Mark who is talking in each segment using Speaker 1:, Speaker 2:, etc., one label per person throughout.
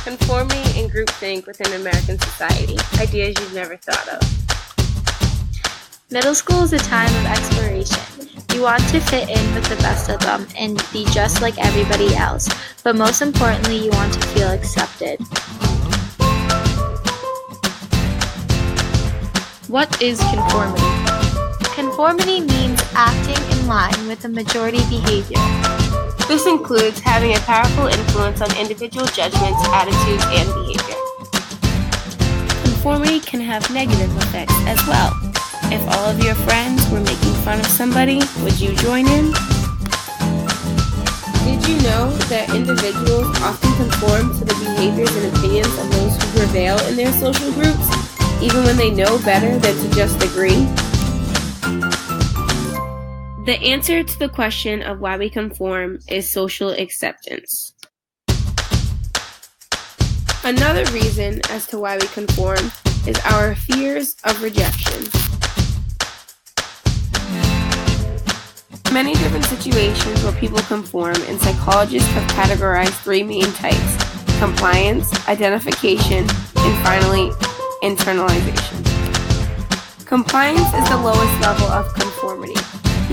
Speaker 1: Conformity and groupthink within American society. Ideas you've never thought of.
Speaker 2: Middle school is a time of exploration. You want to fit in with the best of them and be just like everybody else, but most importantly, you want to feel accepted.
Speaker 3: What is conformity?
Speaker 2: Conformity means acting in line with the majority behavior.
Speaker 1: This includes having a powerful influence on individual judgments, attitudes, and behavior. Conformity can have negative effects as well. If all of your friends were making fun of somebody, would you join in? Did you know that individuals often conform to the behaviors and opinions of those who prevail in their social groups, even when they know better than to just agree? The answer to the question of why we conform is social acceptance. Another reason as to why we conform is our fears of rejection. Many different situations where people conform, and psychologists have categorized three main types: compliance, identification, and finally, internalization. Compliance is the lowest level of conformity.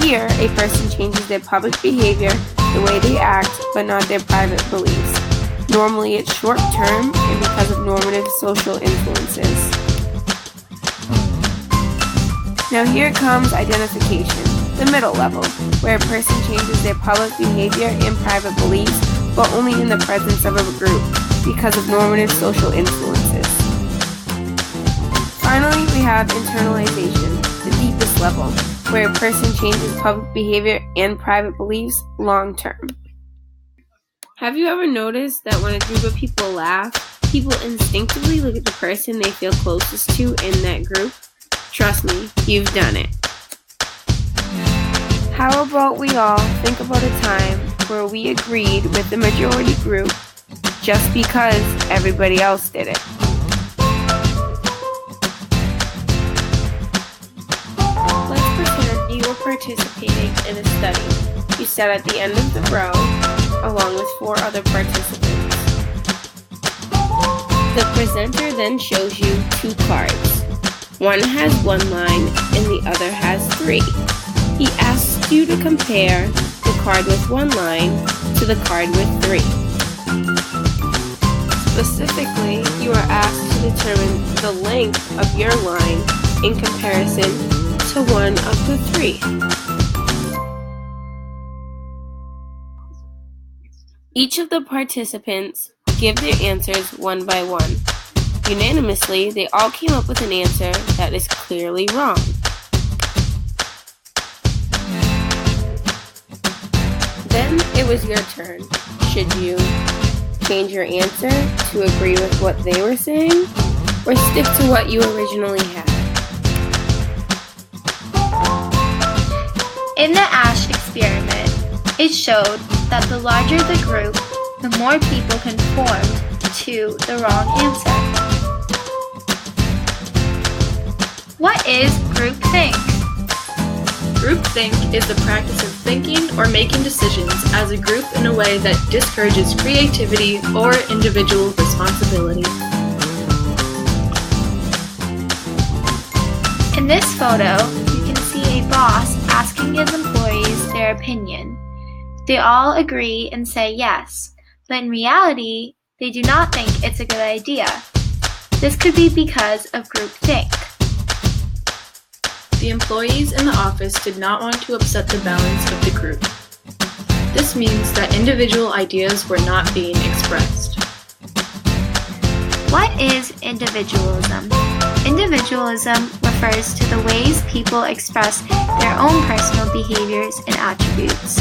Speaker 1: Here, a person changes their public behavior, the way they act, but not their private beliefs. Normally, it's short-term and because of normative social influences. Now here comes identification, the middle level, where a person changes their public behavior and private beliefs, but only in the presence of a group, because of normative social influences. Finally, we have internalization, the deepest level, where a person changes public behavior and private beliefs long-term. Have you ever noticed that when a group of people laugh, people instinctively look at the person they feel closest to in that group? Trust me, you've done it. How about we all think about a time where we agreed with the majority group just because everybody else did it? Let's pretend you were participating in a study. You sat at the end of the row along with 4 other participants. The presenter then shows you 2 cards. One has 1 line and the other has 3. He asks you to compare the card with 1 line to the card with 3. Specifically, you are asked to determine the length of your line in comparison to one of the 3. Each of the participants give their answers one by one. Unanimously, they all came up with an answer that is clearly wrong. Then it was your turn. Should you change your answer to agree with what they were saying, or stick to what you originally had?
Speaker 2: In the Ash experiment, it showed that the larger the group, the more people conformed to the wrong answer. What is groupthink?
Speaker 3: Groupthink is the practice of thinking or making decisions as a group in a way that discourages creativity or individual responsibility.
Speaker 2: In this photo, you can see a boss asking his employees their opinion. They all agree and say yes, but in reality, they do not think it's a good idea. This could be because of groupthink.
Speaker 3: The employees in the office did not want to upset the balance of the group. This means that individual ideas were not being expressed.
Speaker 2: What is individualism? Individualism refers to the ways people express their own personal behaviors and attributes.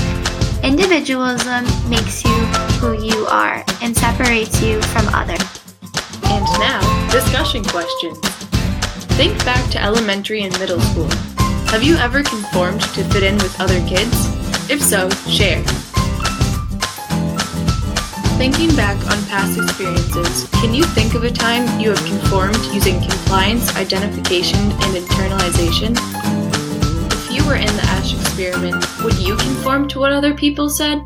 Speaker 2: Individualism makes you who you are and separates you from others.
Speaker 3: And now, discussion questions. Think back to elementary and middle school. Have you ever conformed to fit in with other kids? If so, share. Thinking back on past experiences, can you think of a time you have conformed using compliance, identification, and internalization? If you were in the Ash experiment, would you conform to what other people said?